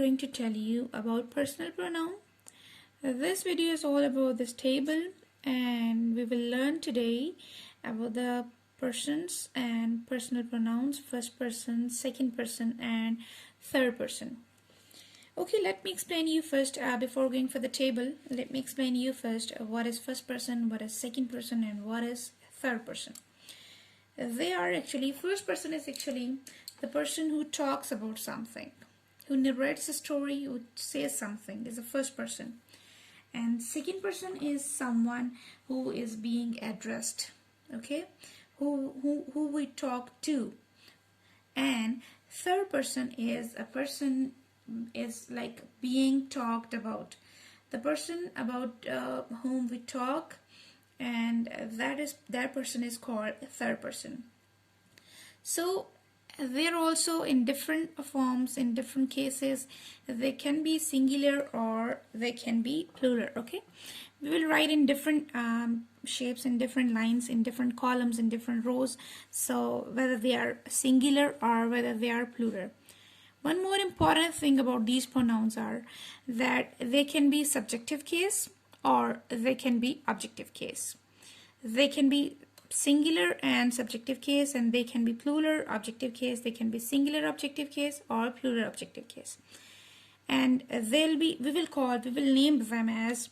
going to tell you about personal pronoun. This video is all about this table, and we will learn today about the persons and personal pronouns, first person, second person, and third person. Okay, let me explain you first, before going for the table, let me explain you first what is first person, what is second person, and what is third person. They are actually, first person is actually the person who talks about something, who narrates a story, who says something, is the first person. And second person is someone who is being addressed, okay, who we talk to. And third person is a person is like being talked about, the person about whom we talk, and that person is called third person. So they're also in different forms, in different cases. They can be singular or they can be plural. Okay, we will write in different shapes, in different lines, in different columns, in different rows, so whether they are singular or whether they are plural. One more important thing about these pronouns are that they can be subjective case or they can be objective case. They can be singular and subjective case, and they can be plural objective case. They can be singular objective case or plural objective case. And we will name them as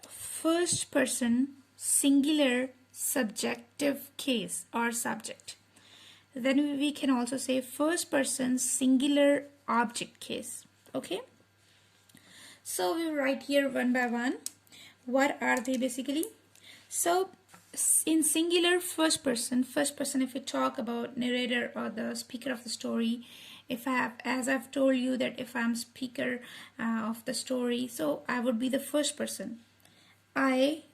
first person singular subjective case or subject. Then we can also say first person singular object case. Okay, so we write here one by one. What are they basically? So in singular first person, if we talk about narrator or the speaker of the story, as I've told you that if I'm speaker of the story, so I would be the first person. I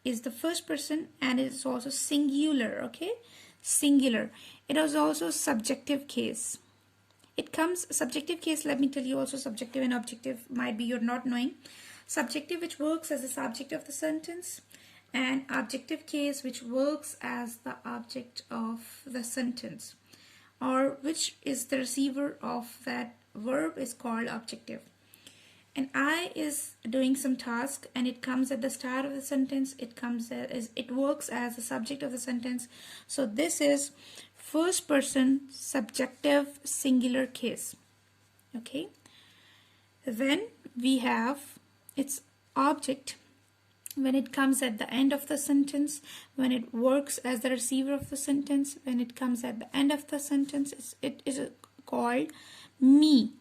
is the first person, and it is also singular. Okay, singular. It is also subjective case. It comes subjective case. Let me tell you also, subjective and objective might be you're not knowing. Subjective, which works as the subject of the sentence, and objective case, which works as the object of the sentence, or which is the receiver of that verb, is called objective. And I is doing some task and it comes at the start of the sentence. It works as the subject of the sentence. So this is first person subjective singular case. Okay, then we have its object when it comes at the end of the sentence, when it works as the receiver of the sentence, when it comes at the end of the sentence, it is called me.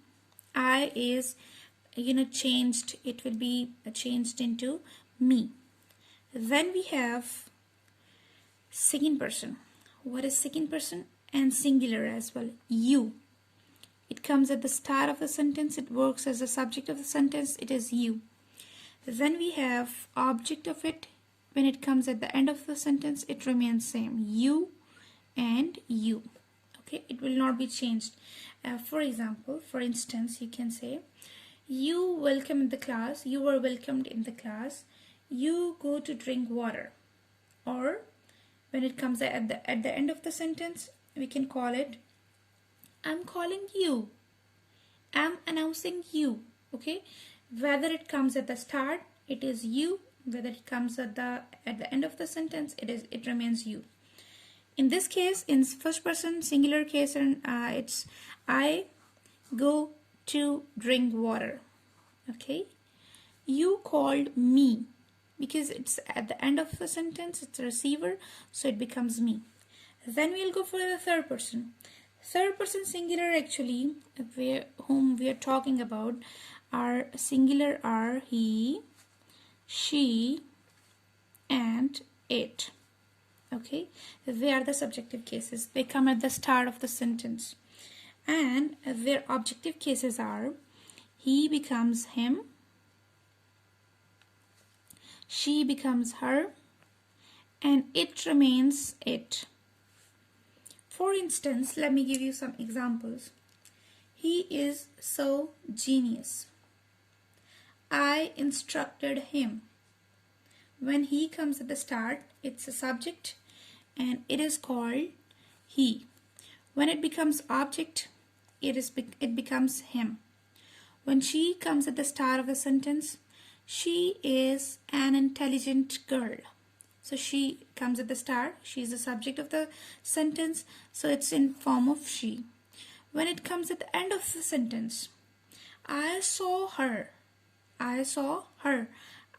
I is changed, it will be changed into me. Then we have second person. What is second person? And singular as well, you. It comes at the start of the sentence, it works as the subject of the sentence, it is you. Then we have object of it. When it comes at the end of the sentence, it remains same, you and you. Okay, it will not be changed. For instance, you can say, you welcome the class, you were welcomed in the class, you go to drink water. Or when it comes at the end of the sentence, we can call it, I'm calling you, I'm announcing you. Okay, whether it comes at the start, it is you. Whether it comes at the end of the sentence, it remains you. In this case, in first person singular case, and it's I go to drink water. Okay, you called me, because it's at the end of the sentence, it's a receiver, so it becomes me. Then we'll go for the third person. Third person singular, actually, whom we are talking about are singular are he, she, and it. Okay, they are the subjective cases. They come at the start of the sentence. And their objective cases are he becomes him, she becomes her, and it remains it. For instance, let me give you some examples. He is so genius. I instructed him. When he comes at the start, it's a subject and it is called he. When it becomes object, it becomes him. When she comes at the start of the sentence, she is an intelligent girl. So she comes at the start, she is the subject of the sentence, so it's in form of she. When it comes at the end of the sentence, I saw her. I saw her.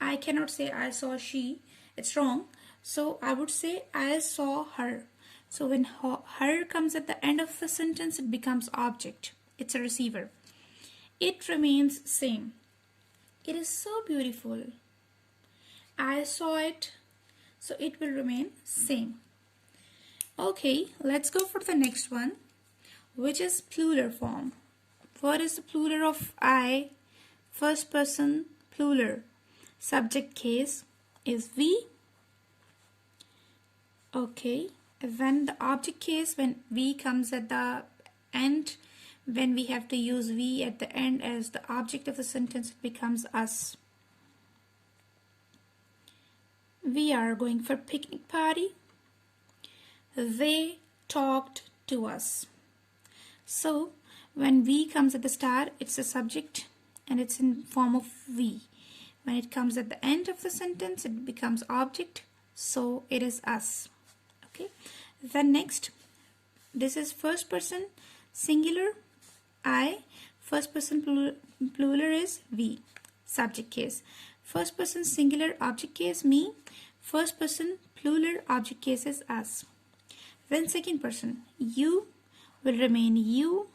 I cannot say I saw she. It's wrong. So I would say I saw her. So when her comes at the end of the sentence, it becomes object. It's a receiver. It remains same. It is so beautiful. I saw it. So it will remain same. Okay, let's go for the next one, which is plural form. What is the plural of I? First person plural. Subject case is we. Okay, when the object case, when we comes at the end, when we have to use we at the end as the object of the sentence, it becomes us. We are going for picnic party. They talked to us. So when we comes at the start, it's a subject and it's in form of we. When it comes at the end of the sentence, it becomes object, so it is us. Okay. Then next, this is first person singular I. First person plural is we. Subject case. First person singular object case me. First person plural object case is us. Then second person, you will remain you.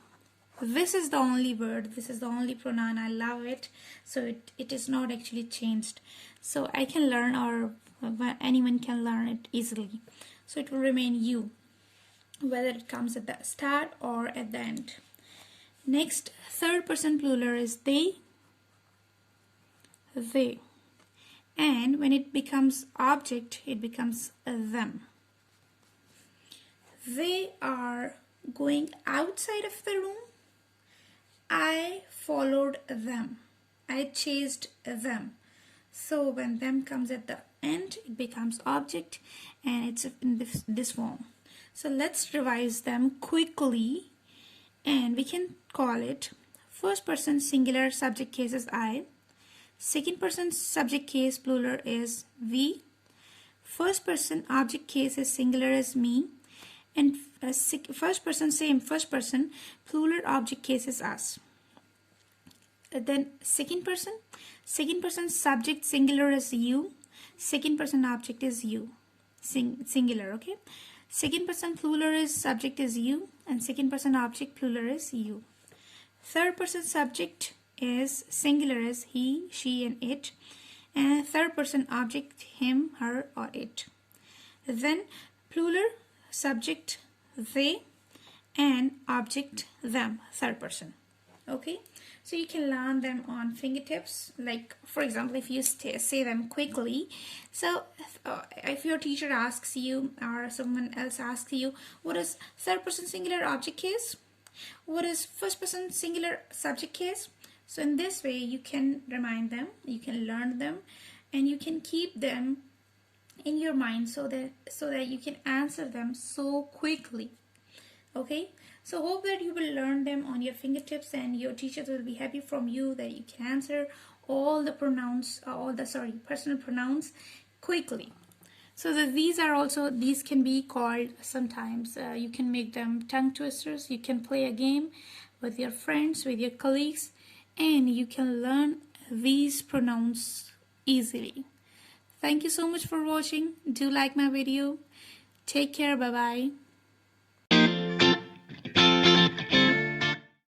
This is the only word, this is the only pronoun. I love it. So it is not actually changed. So I can learn, or anyone can learn it easily. So it will remain you, whether it comes at the start or at the end. Next, third person plural is they. They. And when it becomes object, it becomes them. They are going outside of the room. I followed them. I chased them. So when them comes at the end, it becomes object and it's in this form. So let's revise them quickly, and we can call it first person singular subject case is I. Second person subject case plural is we. First person object case is singular is me. And first person plural object case is us. Then second person subject singular is you. Second person object is you. Singular, okay? Second person plural is subject is you, and second person object plural is you. Third person subject is singular is he, she, and it, and third person object him, her, or it. Then plural subject they and object them, third person. Okay, so you can learn them on fingertips. Like for example, if you say them quickly, so if your teacher asks you or someone else asks you, what is third person singular object case, what is first person singular subject case, so in this way you can remind them, you can learn them, and you can keep them in your mind so that you can answer them so quickly. Okay, so hope that you will learn them on your fingertips, and your teachers will be happy from you that you can answer all the pronouns, personal pronouns quickly. So that these can be called sometimes, you can make them tongue twisters. You can play a game with your friends, with your colleagues, and you can learn these pronouns easily. Thank you so much for watching. Do like my video. Take care. Bye bye.